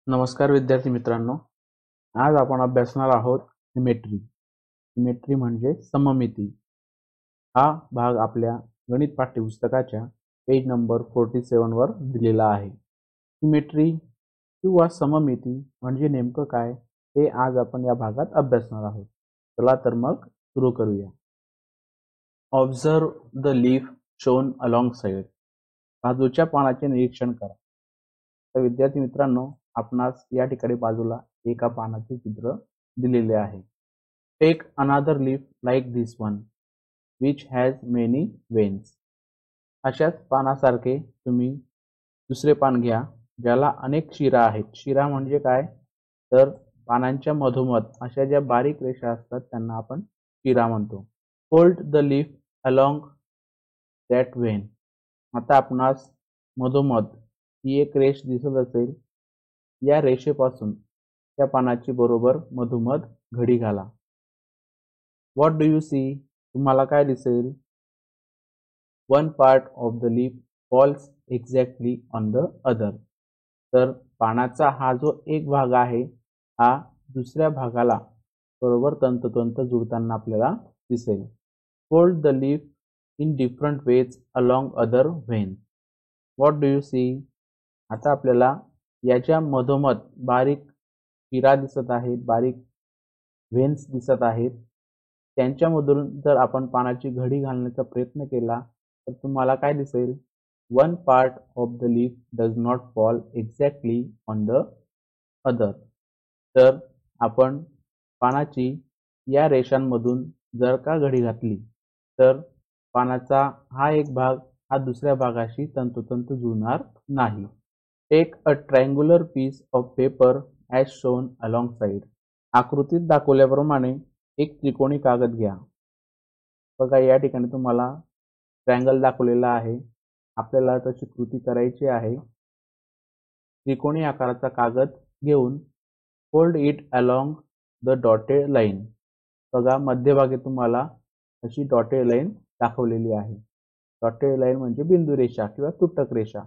नमस्कार विद्यार्थी मित्रांनो, आज आपण अभ्यासणार आहोत सिमेट्री. सिमेट्री म्हणजे सममिती. हा भाग आपल्या गणित पाठ्यपुस्तकाच्या पेज नंबर 47 वर दिलेला आहे. सिमेट्री किंवा सममिती म्हणजे नेमकं काय हे आज आपण या भागात अभ्यासणार आहोत. चला तर मग सुरू करूया. Observe the leaf shown along side. बाजूच्या पानाचे निरीक्षण करा. तर विद्यार्थी मित्रांनो, आपणास या ठिकाणी बाजूला एका पानाचे चित्र दिलेले आहे. टेक अनादर leaf like this one which has many veins. अशाच पानासारखे तुम्ही दुसरे पान घ्या ज्याला अनेक शिरा आहेत. शिरा म्हणजे काय, तर पानांच्या मधोमध अशा ज्या बारीक रेषा असतात त्यांना आपण शिरा म्हणतो. Fold the leaf along that Wien. आता आपणास मधोमध ही एक रेष दिसत असेल. या रेषेपासून त्या पानाची बरोबर मधोमध घडी घाला. What do you see. तुम्हाला काय दिसेल. One part of the leaf falls exactly on the other. तर पानाचा हा जो एक भाग आहे हा दुसऱ्या भागाला बरोबर तंतोतंत जुळताना आपल्याला दिसेल. Fold the leaf in different ways along other when. What do you see. आता आपल्याला याच्या मधोमध बारीक शिरा दिसत आहेत, बारीक व्हेन्स दिसत आहेत. त्यांच्यामधून जर आपण पानाची घडी घालण्याचा प्रयत्न केला तर तुम्हाला काय दिसेल. One part of the leaf does not fall exactly on the other. तर आपण पानाची या रेषांमधून जर का घडी घातली तर पानाचा हा एक भाग हा दुसऱ्या भागाशी तंतोतंत जुळणार नाही. Take a triangular piece of paper as shown alongside. आकृतीत दाखवल्याप्रमाणे एक त्रिकोणी कागद घ्या. बघा या ठिकाणी तुम्हाला ट्रायंगल दाखवलेला आहे. आपल्याला तशी कृती करायची आहे. त्रिकोणी आकाराचा कागद घेऊन fold it along the dotted line. बघा मध्यभागी तुम्हाला अशी डॉटेड लाईन दाखवलेली आहे. डॉटेड लाईन म्हणजे बिंदू रेषा किंवा तुटक रेषा.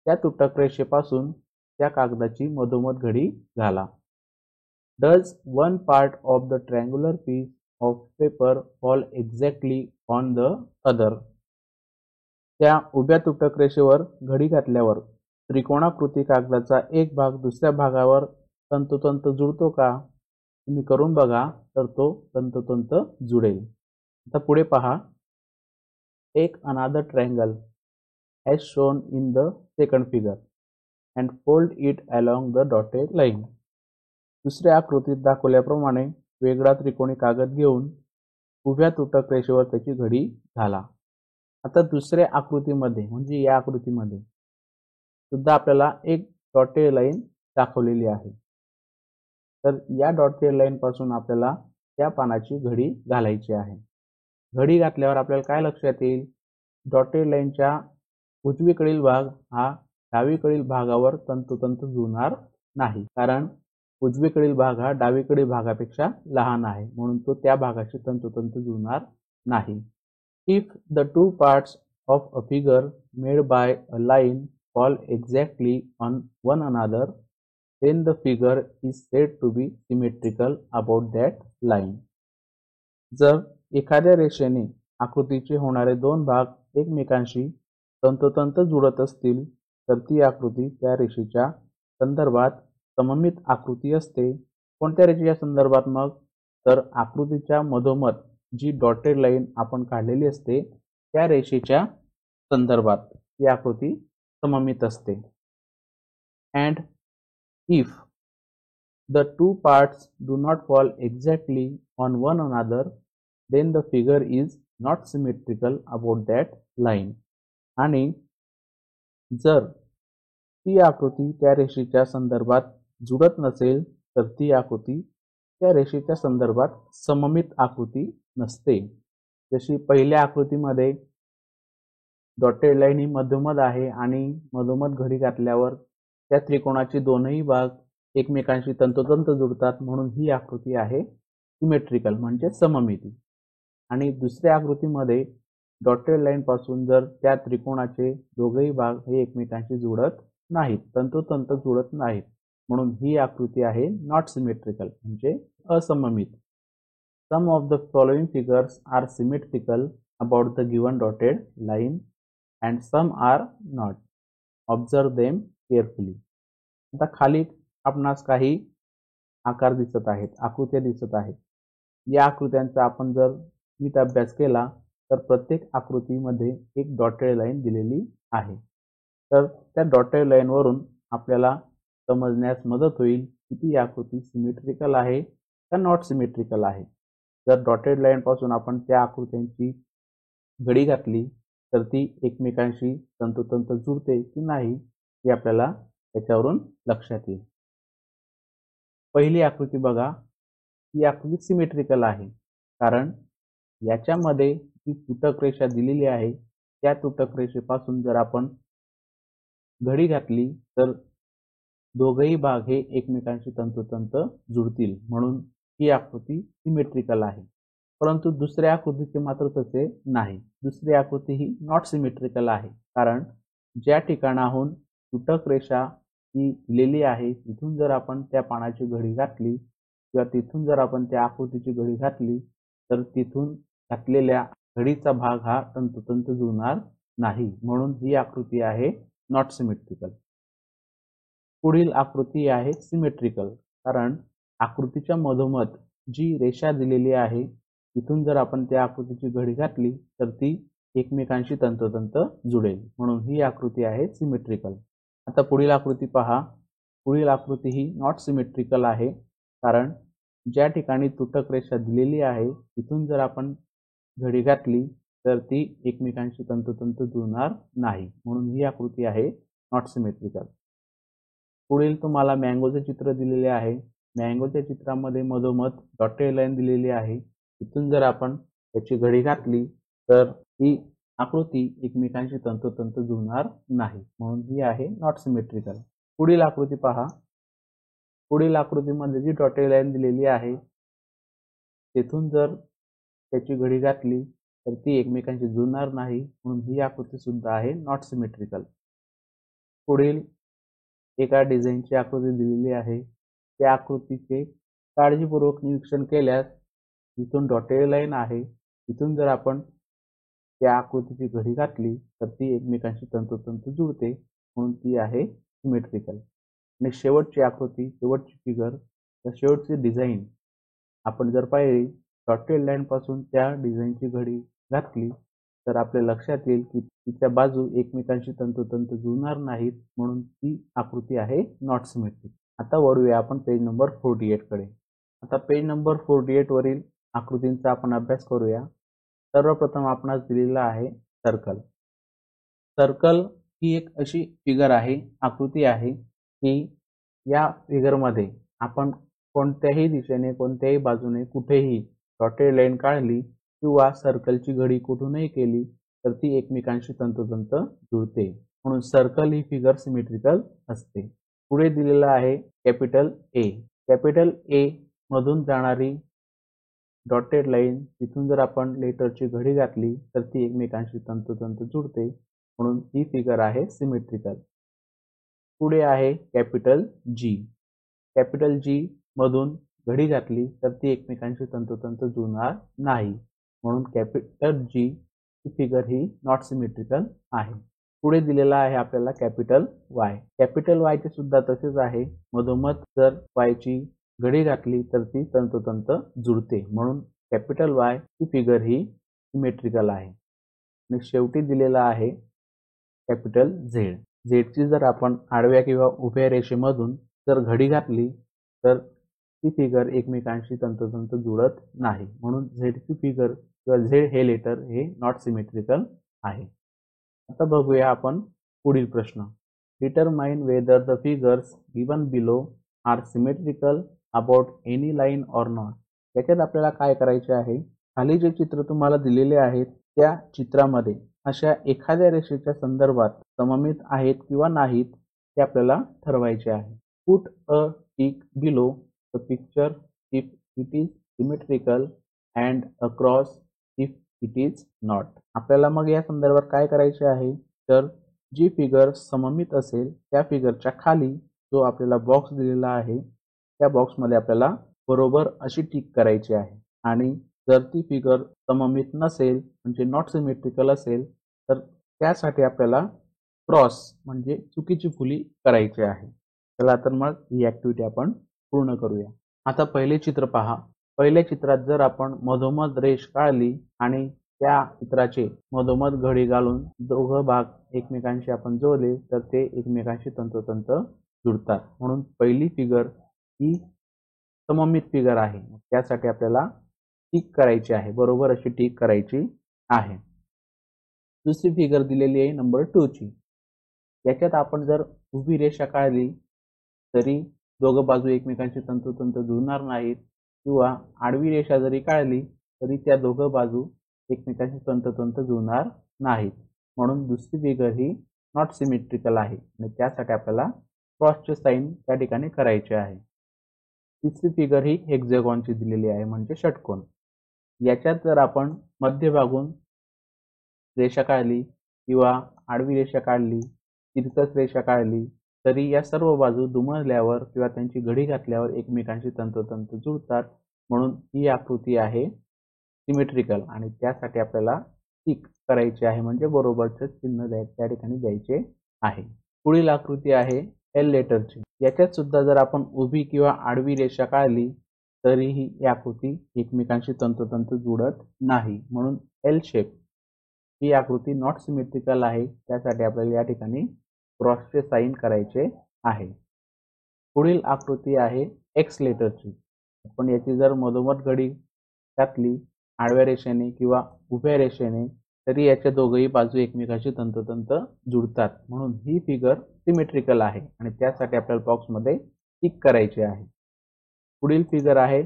त्या तुटक रेषेपासून त्या कागदाची मधोमध घडी घाला. Does one part of the triangular piece of paper fall exactly on the other. त्या उभ्या तुटक रेषेवर घडी घातल्यावर त्रिकोणाकृती कागदाचा एक भाग दुसऱ्या भागावर तंतोतंत जुळतो का. तुम्ही करून बघा तर तो तंतोतंत जुळेल. आता पुढे पहा. टेक अनादर triangle as shown in the second figure and fold it along the dotted line. दुसऱ्या आकृतीत दाखवल्याप्रमाणे वेगळा त्रिकोणी कागद घेऊन उभ्या तुटक रेषेवर त्याची घडी घाला. आता दुसऱ्या आकृतीमध्ये म्हणजे या आकृतीमध्ये सुद्धा आपल्याला एक डॉटेड लाईन दाखवलेली आहे. तर या डॉटेड लाईन पासून आपल्याला त्या पानाची घडी घालायची आहे. घडी घातल्यावर आपल्याला काय लक्षात येईल. डॉटेड लाईनच्या उजवीकडील भाग हा डावीकडील भागावर तंतोतंत जुळणार नाही, कारण उजवीकडील भाग हा डावीकडील भागापेक्षा लहान आहे, म्हणून तो त्या भागाशी तंतोतंत जुळणार नाही. If the two parts of a figure made by a line fall exactly on one another then the figure is said to be symmetrical about that line. जर एखाद्या रेषेने आकृतीचे होणारे दोन भाग एकमेकांशी तंतोतंत जुळत असतील तर ती आकृती त्या रेषेच्या संदर्भात सममित आकृती असते. कोणत्या रेषेच्या संदर्भात मग, तर आकृतीच्या मधोमध जी डॉटेड लाईन आपण काढलेली असते त्या रेषेच्या संदर्भात ही आकृती सममित असते. And if the two parts do not fall exactly on one another then the figure is not symmetrical about that line. आणि जर ती आकृती त्या रेषेच्या संदर्भात जुळत नसेल तर ती आकृती त्या रेषेच्या संदर्भात सममित आकृती नसते. जशी पहिल्या आकृतीमध्ये डॉटेड लाईन ही मधोमध आहे आणि मधोमध घडी घातल्यावर त्या त्रिकोणाचे दोनही भाग एकमेकांशी तंतोतंत जुळतात, म्हणून ही आकृती आहे सिमेट्रिकल म्हणजे सममिती. आणि दुसऱ्या आकृतीमध्ये डॉटेड लाईन पासून जर त्या त्रिकोणाचे दोघेही भाग हे एकमेकांशी जुळत नाहीत, तंतोतंत जुळत नाहीत, म्हणून ही आकृती आहे नॉट सिमेट्रिकल म्हणजे असममित. Some of the following figures are symmetrical about the given dotted line and some are not. Observe them carefully. आता खाली आपणास काही आकार दिसत आहेत, आकृत्या दिसत आहेत. या आकृत्यांचा आपण जर नीट अभ्यास केला तर प्रत्येक आकृतीमध्ये एक डॉटेड लाईन दिलेली आहे. तर त्या डॉटेड लाईन वरून आपल्याला समजण्यास मदत होईल की ती आकृती सिमेट्रिकल आहे का नॉट सिमेट्रिकल आहे. जर डॉटेड लाईन पासून आपण त्या आकृत्यांची घडी घातली तर ती एकमेकांशी तंतोतंत जुळते की नाही हे आपल्याला त्याच्यावरून लक्षात येईल. पहिली आकृती बघा, ही आकृती सिमेट्रिकल आहे कारण याच्यामध्ये जी तुटक रेषा दिलेली आहे त्या तुटक रेषेपासून जर आपण घडी घातली तर दोघेही भाग हे एकमेकांशी तंतोतंत जुळतील, म्हणून ही आकृती सिमेट्रिकल आहे. परंतु दुसऱ्या आकृतीचे मात्र तसे नाही. दुसरी आकृती ही नॉट सिमेट्रिकल आहे कारण ज्या ठिकाणाहून तुटक रेषा ही दिलेली आहे तिथून जर आपण त्या पानाची घडी घातली किंवा तिथून जर आपण त्या आकृतीची घडी घातली तर तिथून घातलेल्या घडीचा भाग हा तंतोतंत जुळणार नाही, म्हणून ही आकृती आहे नॉट सिमेट्रिकल. पुढील आकृती आहे सिमेट्रिकल कारण आकृतीच्या मधोमध जी रेषा दिलेली आहे तिथून जर आपण त्या आकृतीची घडी घातली तर ती एकमेकांशी तंतोतंत जुळेल, म्हणून ही आकृती आहे सिमेट्रिकल. आता पुढील आकृती पहा. पुढील आकृती ही नॉट सिमेट्रिकल आहे कारण ज्या ठिकाणी तुटक रेषा दिलेली आहे तिथून जर आपण घडी घातली तर ती एकमेकांशी तंतोतंत जुळणार नाही, म्हणून ही आकृती आहे नॉट सिमेट्रिकल. पुढील तुम्हाला मँगोचे चित्र दिलेले आहे. मँगोच्या चित्रामध्ये मधोमध डॉटेड लाईन दिलेली आहे. तिथून जर आपण त्याची घडी घातली तर ही आकृती एकमेकांशी तंतोतंत जुळणार नाही, म्हणून ही आहे नॉट सिमेट्रिकल. पुढील आकृती पहा. पुढील आकृतीमध्ये जी डॉटेड लाईन दिलेली आहे तेथून जर त्याची घडी घातली तर ती एकमेकांशी जुळणार नाही, म्हणून ही आकृती सुद्धा आहे नॉट सिमेट्रिकल. पुढील एका डिझाईनची आकृती दिलेली आहे. त्या आकृतीचे काळजीपूर्वक निरीक्षण केल्यास जिथून डॉटेड लाईन आहे तिथून जर आपण त्या आकृतीची घडी घातली तर ती एकमेकांशी तंतोतंत जुळते, म्हणून ती आहे सिमेट्रिकल. आणि शेवटची आकृती, शेवटची फिगर, शेवटची डिझाईन आपण जर पाहिली डॉटेड लाईन पासून त्या डिझाईनची घडी घातली तर आपल्या लक्षात येईल की तिच्या बाजू एकमेकांशी तंतोतंत जुळणार नाहीत, म्हणून ती आकृती आहे नॉट सिमेट्रिक. आता वळूया आपण पेज नंबर 48 कडे. आता पेज नंबर 48 वरील आकृतींचा आपण अभ्यास करूया. सर्वप्रथम आपणास दिलेला आहे सर्कल. सर्कल ही एक अशी फिगर आहे, आकृती आहे की या फिगरमध्ये आपण कोणत्याही दिशेने कोणत्याही बाजूने कुठेही डॉटेड लाईन काढली किंवा सर्कलची घडी कुठूनही केली तर ती एकमेकांशी तंतोतंत जुळते, म्हणून सर्कल ही फिगर सिमेट्रिकल असते. पुढे दिलेला आहे कॅपिटल ए. कॅपिटल ए मधून जाणारी डॉटेड लाईन तिथून जर आपण लेटरची घडी घातली तर ती एकमेकांशी तंतोतंत जुळते, म्हणून ही फिगर आहे सिमेट्रिकल. पुढे आहे कॅपिटल जी. कॅपिटल जी मधून घडी घातली तर ती एकमेकांशी तंतोतंत जुळणार नाही, म्हणून कॅपिटल जी ही फिगर ही नॉट सिमेट्रिकल आहे. पुढे दिलेला आहे आपल्याला कॅपिटल वाय. कॅपिटल वायचे सुद्धा तसेच आहे. मधोमध जर वायची घडी घातली तर ती तंतोतंत जुळते, म्हणून कॅपिटल वाय ही फिगर ही सिमेट्रिकल आहे. आणि शेवटी दिलेला आहे कॅपिटल झेड. झेडची जर आपण आडव्या किंवा उभ्या रेषेमधून जर घडी घातली तर ती फिगर एकमेकांशी तंतोतंत जुळत नाही, म्हणून झेडची फिगर किंवा झेड हे लेटर हे नॉट सिमेट्रिकल आहे. आता बघूया आपण पुढील प्रश्न. Determine whether the figures given below are symmetrical about any line or not. याच्यात आपल्याला काय करायचे आहे, खाली जे चित्र तुम्हाला दिलेले आहेत त्या चित्रामध्ये अशा एखाद्या रेषेच्या संदर्भात सममित आहेत किंवा नाहीत ते आपल्याला ठरवायचे आहे. Put a tick below the picture if it is symmetrical and a cross if it is not. आपल्याला मग या संदर्भात काय करायचे आहे, तर जी फिगर सममित असेल त्या फिगरच्या खाली जो आपल्याला बॉक्स दिलेला आहे त्या बॉक्समध्ये आपल्याला बरोबर अशी टिक करायची आहे. आणि जर ती फिगर सममित नसेल म्हणजे नॉट सिमेट्रिकल असेल तर त्यासाठी आपल्याला क्रॉस म्हणजे चुकीची फुली करायची आहे. चला तर मग ही ऍक्टिव्हिटी आपण पूर्ण करूया. आता पहिले चित्र पहा. पहिल्या चित्रात जर आपण मधोमध रेष काढली आणि त्या चित्राचे मधोमध घडी घालून दोघं भाग एकमेकांशी आपण जोडले तर ते एकमेकांशी तंतोतंत जुळतात. म्हणून पहिली फिगर ही सममित फिगर आहे. त्यासाठी आपल्याला टिक करायची आहे. बरोबर अशी टिक करायची आहे. दुसरी फिगर दिलेली आहे नंबर 2 ची. याच्यात आपण जर उभी रेषा काढली तरी दोघं बाजू एकमेकांशी तंतोतंत जुळणार नाहीत किंवा आडवी रेषा जरी काढली तरी त्या दोघं बाजू एकमेकांशी तंतोतंत जुळणार नाहीत. म्हणून दुसरी फिगर ही नॉट सिमेट्रिकल आहे आणि त्यासाठी आपल्याला क्रॉसचे साइन त्या ठिकाणी करायचे आहे. तिसरी फिगर ही हेक्झॅगॉनची दिलेली आहे म्हणजे षटकोन. याच्यात जर आपण मध्यभागून रेषा काढली किंवा आडवी रेषा काढली, तिरकस रेषा काढली तरी या सर्व बाजू दुमडल्यावर किंवा त्यांची घडी घातल्यावर एकमेकांशी तंतोतंत जुळतात. म्हणून ही आकृती आहे सिमेट्रिकल आणि त्यासाठी आपल्याला टिक करायची आहे म्हणजे बरोबरचे चिन्ह त्या ठिकाणी द्यायचे आहे. पुढील आकृती आहे एल लेटरची. याच्यात सुद्धा जर आपण उभी किंवा आडवी रेषा काढली तरीही ही आकृती एकमेकांशी तंतोतंत जुळत नाही. म्हणून एल शेप ही आकृती नॉट सिमेट्रिकल आहे. त्यासाठी आपल्याला या ठिकाणी क्रॉसचे साइन करायचे आहे. पुढील आकृती आहे एक्स लेटरची. आपण याची जर मधोमध घडी घातली आडव्या रेषेने किंवा उभ्या रेषेने तरी याच्या दोघही बाजू एकमेकांशी तंतोतंत जुळतात. म्हणून ही फिगर सिमेट्रिकल आहे आणि त्यासाठी आपल्याला बॉक्समध्ये टिक करायची आहे. पुढील फिगर आहे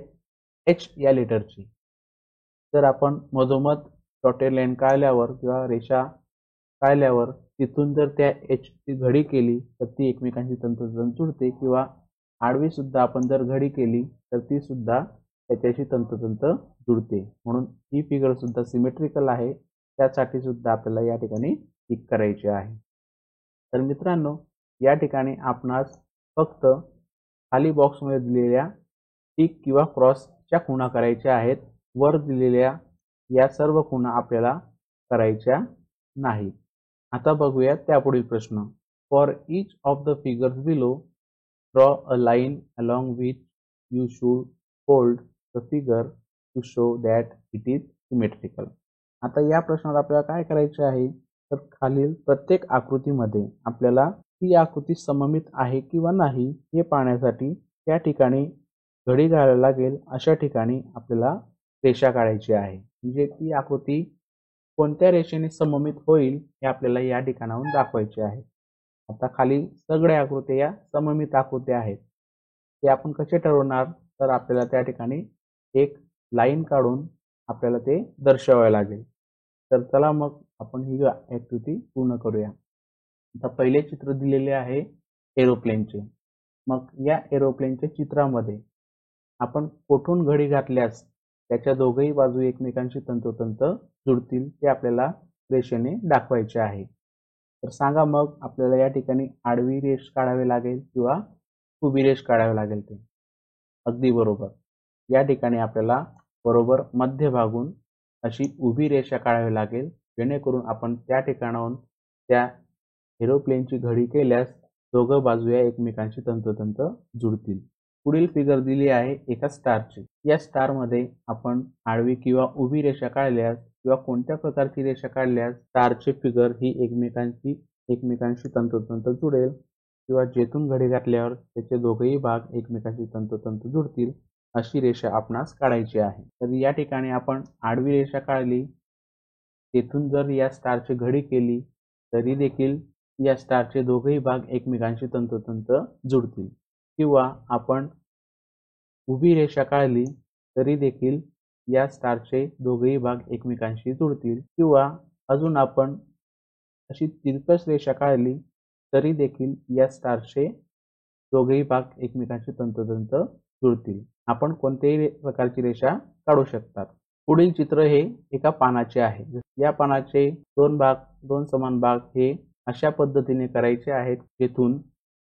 एच या लेटरची. जर आपण मधोमध डॉटेड लाईन काढल्यावर किंवा रेषा काढल्यावर तिथून जर त्या एच ची घडी केली तर ती एकमेकांशी तंतोतंत जुळते किंवा आडवी सुद्धा आपण जर घडी केली तर ती सुद्धा त्याच्याशी तंतोतंत जुळते. म्हणून ही फिगर सुद्धा सिमेट्रिकल आहे. त्यासाठी सुद्धा आपल्याला या ठिकाणी टिक करायची आहे. तर मित्रांनो या ठिकाणी आपणास फक्त खाली बॉक्समध्ये दिलेल्या टिक किंवा क्रॉसच्या खुणा करायच्या आहेत. वर दिलेल्या या सर्व खुणा आपल्याला करायच्या नाहीत. आता बघूया त्यापुढील प्रश्न. For each of the figures below draw a line along which you should hold the figure to show that it is symmetrical. आता या प्रश्नात आपल्याला काय करायचे आहे तर खालील प्रत्येक आकृतीमध्ये आपल्याला ही आकृती सममित आहे किंवा नाही हे पाहण्यासाठी त्या ठिकाणी घडी घालायला लागेल अशा ठिकाणी आपल्याला रेषा काढायची आहे. म्हणजे ती आकृती कोणत्या रेषेने सममित होईल हे आपल्याला या ठिकाणाहून दाखवायचे आहे. आता खाली सगळ्या आकृत्या या सममित आकृत्या आहेत. ते आपण कसे ठरवणार तर आपल्याला त्या ठिकाणी एक लाईन काढून आपल्याला ते दर्शवावे लागेल. तर चला मग आपण ही ऍक्टिव्हिटी पूर्ण करूया. आता पहिले चित्र दिलेले आहे एरोप्लेनचे. मग या एरोप्लेनच्या चित्रामध्ये आपण कोठून घडी घातल्यास त्याच्या दोघही बाजू एकमेकांशी तंतोतंत जुळतील ते आपल्याला रेषेने दाखवायचे आहे. तर सांगा मग आपल्याला या ठिकाणी आडवी रेष काढावी लागेल किंवा उभी रेष काढावी लागेल ते. अगदी बरोबर. या ठिकाणी आपल्याला बरोबर मध्यभागून अशी उभी रेषा काढावी लागेल जेणेकरून आपण त्या ठिकाणाहून त्या एरोप्लेनची घडी केल्यास दोघं बाजू या एकमेकांशी तंतोतंत जुळतील. पुढील फिगर दिली आहे एका स्टारची. या स्टारमध्ये आपण आडवी किंवा उभी रेषा काढल्यास किंवा कोणत्या प्रकारची रेषा काढल्यास स्टारची फिगर ही एकमेकांशी तंतोतंत जुळेल किंवा जेथून घडी घातल्यावर त्याचे दोघेही भाग एकमेकांशी तंतोतंत जुळतील अशी रेषा आपणास काढायची आहे. तर या ठिकाणी आपण आडवी रेषा काढली तेथून जर या स्टारची घडी केली तरी देखील या स्टारचे दोघेही भाग एकमेकांशी तंतोतंत जुळतील किंवा आपण उभी रेषा काढली तरी देखील या स्टारचे दोघेही भाग एकमेकांशी जुळतील किंवा अजून आपण अशी तिरकस रेषा काढली तरी देखील या स्टारचे दोघेही भाग एकमेकांशी तंतोतंत जुळतील. आपण कोणत्याही प्रकारची रेषा काढू शकतात. पुढील चित्र हे एका पानाचे आहे. या पानाचे दोन समान भाग हे अशा पद्धतीने करायचे आहेत जेथून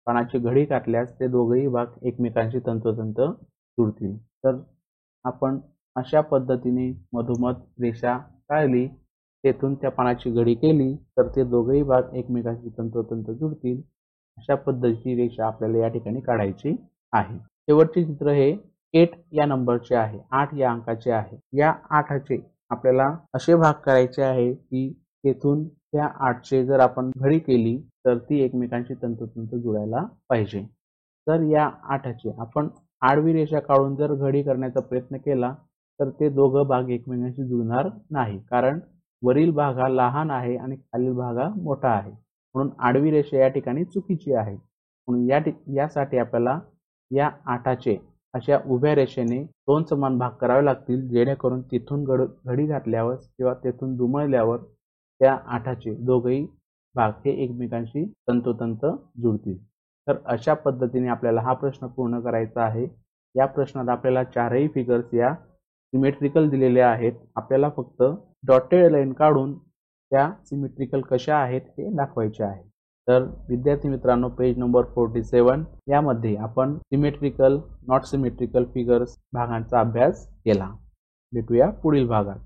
पानाची घडी घातल्यास ते दोघेही भाग एकमेकांशी तंतोतंत जुळतील. तर आपण अशा पद्धतीने मधोमध रेषा काढली, तेथून त्या पानाची घडी केली तर ते दोघेही भाग एकमेकांशी तंतोतंत जुळतील. अशा पद्धतीची रेषा आपल्याला या ठिकाणी काढायची आहे. शेवटचे चित्र हे 8 या नंबरचे आहे, 8 या अंकाचे आहे. या 8चे आपल्याला असे भाग करायचे आहे की तेथून त्या 8चे जर आपण घडी केली तर ती एकमेकांशी तंतोतंत जुळायला पाहिजे. तर या 8चे आपण आडवी रेषा काढून जर घडी करण्याचा प्रयत्न केला तर ते दोघं भाग एकमेकांशी जुळणार नाही, कारण वरील भाग हा लहान आहे आणि खालील भाग हा मोठा आहे, म्हणून आडवी रेषा या ठिकाणी चुकीची आहे. म्हणून यासाठी आपल्याला या 8चे अशा उभ्या रेषेने 2 समान भाग करावे लागतील, जेणेकरून तिथून घडी घातल्यावर किंवा तेथून दुमळल्यावर त्या 8चे दोघेही भाग हे एकमेकांशी तंतोतंत जुळतील. तर अशा पद्धतीने आपल्याला हा प्रश्न पूर्ण करायचा आहे. या प्रश्नात आपल्याला चारही फिगर्स या सिमेट्रिकल दिलेले आहेत. आपल्याला फक्त डॉटेड लाईन काढून त्या सिमेट्रिकल कशा आहेत हे दाखवायचे आहे. तर विद्यार्थी मित्रांनो, पेज नंबर 47 यामध्ये आपण सिमेट्रिकल, नॉट सिमेट्रिकल फिगर्स भागांचा अभ्यास केला. भेटूया पुढील भागात.